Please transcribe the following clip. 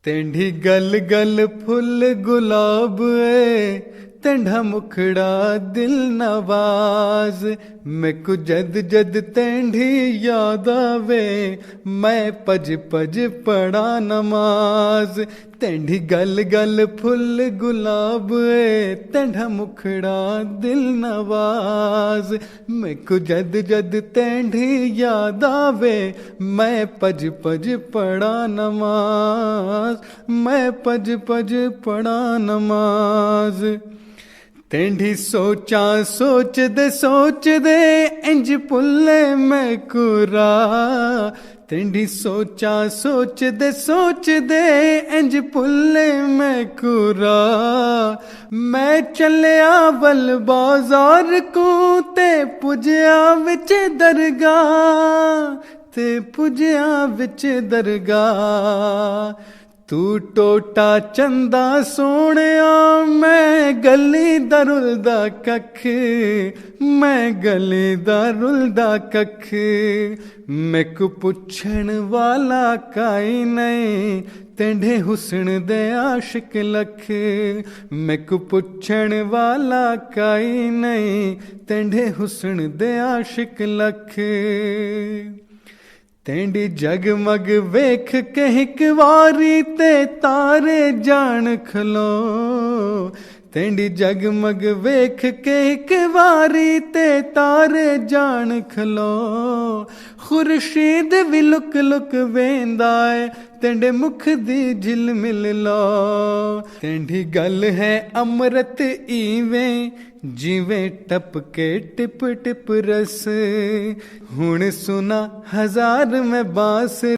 तेंढी गल गल फुल गुलाब ए तेंढा मुखड़ा दिल नवाज। मैकू जद जद तेंढी याद आवे मैं पज पज पढ़ा नमाज। तेंढी गल गल फुल गुलाब ए तेंढा मुखड़ा दिल नवाज। मैकू जद जद तेंढी याद आवे मैं पज पज पढ़ा नमाज। मैं पज पज पढ़ा नमाज। तेंढी सोचा सोच दे इंज पुल्ले मैं कुरा। तेंढी सोचा सोच दे इंज पुल्ले मैं कुरा। मैं चलिया वल बाजार को ते पुजया विच दरगाह। ते पुजया विच दरगाह। तू टोटा चंदा सोहणिया मैं गली दा रुलदा कख। मैं गली दा रुलदा कख। मैकू पुछण वाला काई नहीं तेंढे हुस्न दे आशिक लख। मैकू पुछण वाला काई नहीं तेंढे हुस्न दे आशिक लख। तेंढी जगमग वेख के हिक वारी ते तारे जान खलो। तेंढी जगमग वेख के हिक वारी ते तारे जान खलो। खुर्शीद भी लुक लुक वेंदा है तेंढे मुख दी झिलमिल लो। तेंढी गल है अमृत इवें जिवें टपके टिप टिप रस। हुण सुना हजार मैं बांस